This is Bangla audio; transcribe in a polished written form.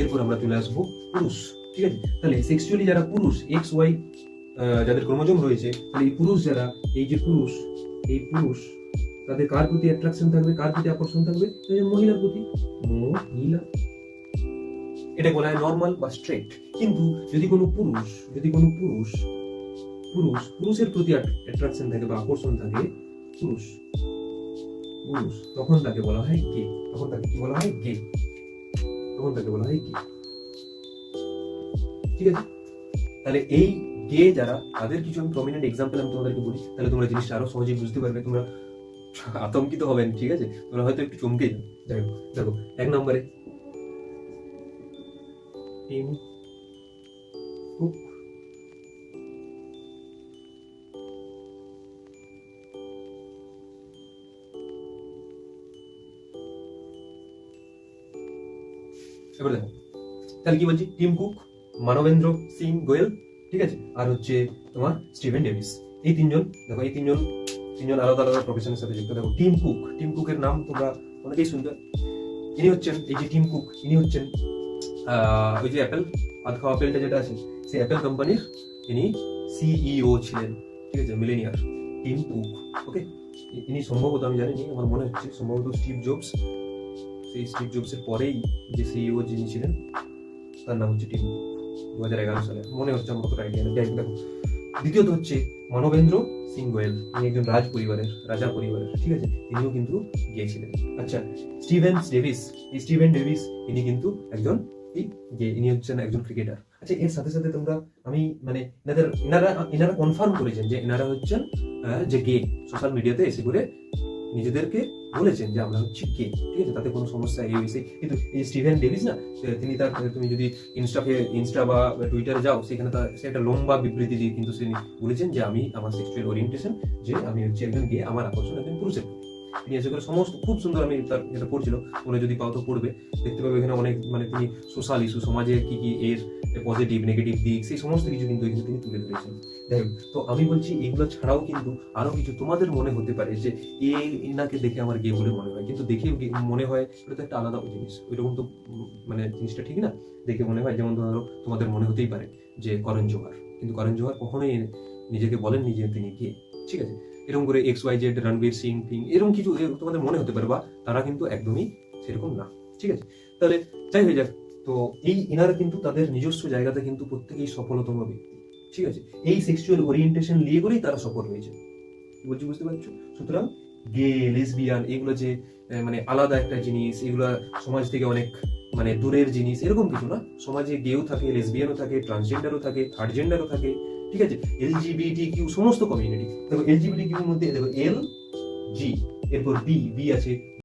এরপর আমরা চলে আসবো পুরুষ, ঠিক আছে। তাহলে সেক্সুয়ালি যারা পুরুষ এক্স ওয়াই যাদের ক্রোমোজোম রয়েছে, তাহলে এই পুরুষ যারা, এই যে পুরুষ, এই পুরুষ তাদের কার প্রতি অ্যাট্রাকশন থাকবে, কার প্রতি আকর্ষণ থাকবে, মহিলার প্রতি, মহিলা। এটা বলা হয় নর্মাল বা স্ট্রেট। কিন্তু যদি কোনো পুরুষ, পুরুষের প্রতি অ্যাট্রাকশন থাকে বা আকর্ষণ থাকে, পুরুষ, তখন তাকে বলা হয় গে। তখন তাকে কি বলা হয়? গে। তখন তাকে বলা হয় গে, ঠিক আছে। তাহলে এই গে যারা, তাদের কিছু আমি প্রমিনেন্ট এক্সাম্পল আমি তোমাদেরকে বলি, তাহলে তোমরা জিনিসটা আরো সহজেই বুঝতে পারবে, তোমরা আতঙ্কিত হবেন, ঠিক আছে। তোমরা হয়তো একটু চমকে যাবে। যাই হোক, দেখো 1 নম্বরে টিম কুক, এবার দেখো তাহলে কি বলছি, টিম কুক, মানবেন্দ্র সিং গোয়েল, ঠিক আছে, আর হচ্ছে তোমার স্টিভেন ডেভিস। এই তিনজন, দেখো এই তিনজন আলাদা আলাদা প্রফেশনের সাথে যুক্ত। দেখো টিম কুকের নাম তোমরা অনেকেই শুনতে। ইনি হচ্ছেন, এই যে টিম কুক, ইনি হচ্ছেন ওই যে অ্যাপেল, আধ খাওয়া অ্যাপেলটা যেটা আছে, সেই অ্যাপেল কোম্পানির ইনি সিইও ছিলেন, ঠিক আছে, মিলেনিয়ার টিম কুক। ওকে, ইনি সম্ভবত, আমি জানিনি, আমার মনে হচ্ছে সম্ভবত স্টিভ জবস, সেই স্টিভ জবসের পরেই যে সিইও যিনি ছিলেন তার নাম হচ্ছে টিম কুক, 2011 সালে মনে হচ্ছে, আমার কতটা আইডিয়া নেই। দেখো দ্বিতীয়ত হচ্ছে মানবেন্দ্র সিং গোয়েল, ইনি একজন রাজা পরিবারের, ঠিক আছে, তিনিও কিন্তু গিয়েছিলেন। আচ্ছা, স্টিভেন ডেভিস ইনি কিন্তু একজন ইনি হচ্ছেন একজন ক্রিকেটার। আচ্ছা, এর সাথে সাথে তোমরা, আমি মানে এনারা কনফার্ম করেছেন যে এনারা হচ্ছেন যে গে, সোশ্যাল মিডিয়াতে এসে করে নিজেদেরকে বলেছেন যে আমরা হচ্ছে গে, ঠিক আছে, তাতে কোনো সমস্যা এই হয়েছে। কিন্তু এই স্টিভেন ডেভিস না, তিনি তার, তুমি যদি ইনস্টা বা টুইটারে যাও, সেখানে সে একটা লম্বা বিবৃতি দিয়ে কিন্তু তিনি বলেছেন যে আমি আমার সেক্সুয়াল ওরিয়েন্টেশন, যে আমি হচ্ছে একজন গে, আমার আকর্ষণ একজন পুরুষের প্রতি। তিনি এসে করে সমস্ত খুব সুন্দর, আমি তার এটা পড়ছিল, তোমরা যদি পাও তো পড়বে, দেখতে পাবে এখানে অনেক, মানে তিনি সোশ্যাল ইস্যু, সমাজে কি কি এর পজিটিভ নেগেটিভ দিক, সেই সমস্ত কিছু কিন্তু এখানে তিনি তুলে ধরেছেন। যাই হোক, তো আমি বলছি এগুলো ছাড়াও কিন্তু আরো কিছু তোমাদের মনে হতে পারে যে এনাকে দেখে আমার গে বলে মনে হয়, কিন্তু দেখে মনে হয় এটা তো একটা আলাদা জিনিস, ওইরকম তো মানে জিনিসটা ঠিক না, দেখে মনে হয়। যেমন ধরো তোমাদের মনে হতেই পারে যে করণ জোহর, কিন্তু করণ জোহর কখনোই নিজেকে বলেননি যে তিনি গে, ঠিক আছে। এরকম করে XYZ, রণবীর সিং ফিং, এরকম কিছু তোমাদের মনে হতে পারে, বা তারা কিন্তু একদমই সেরকম না, ঠিক আছে। তাহলে যাই হয়ে যাক, তো এনারা কিন্তু তাদের নিজস্ব জায়গাতে কিন্তু প্রত্যেকেই সফলতম ব্যক্তি, ঠিক আছে। এই সেক্সুয়াল ওরিয়েন্টেশন নিয়ে করেই তারা সফল হয়েছে, বলছি, বুঝতে পারছো? সুতরাং গে, লেসবিয়ান, এগুলো যে মানে আলাদা একটা জিনিস, এগুলো সমাজ থেকে অনেক মানে দূরের জিনিস, এরকম কিছু না। সমাজে গেও থাকে, লেসবিয়ানও থাকে, ট্রান্সজেন্ডারও থাকে, থার্ড জেন্ডারও থাকে, ঠিক আছে, LGBTQ সমস্ত কমিউনিটি। দেখো LGBTQ এর মধ্যে দেখো L G, এরপর বি আছে,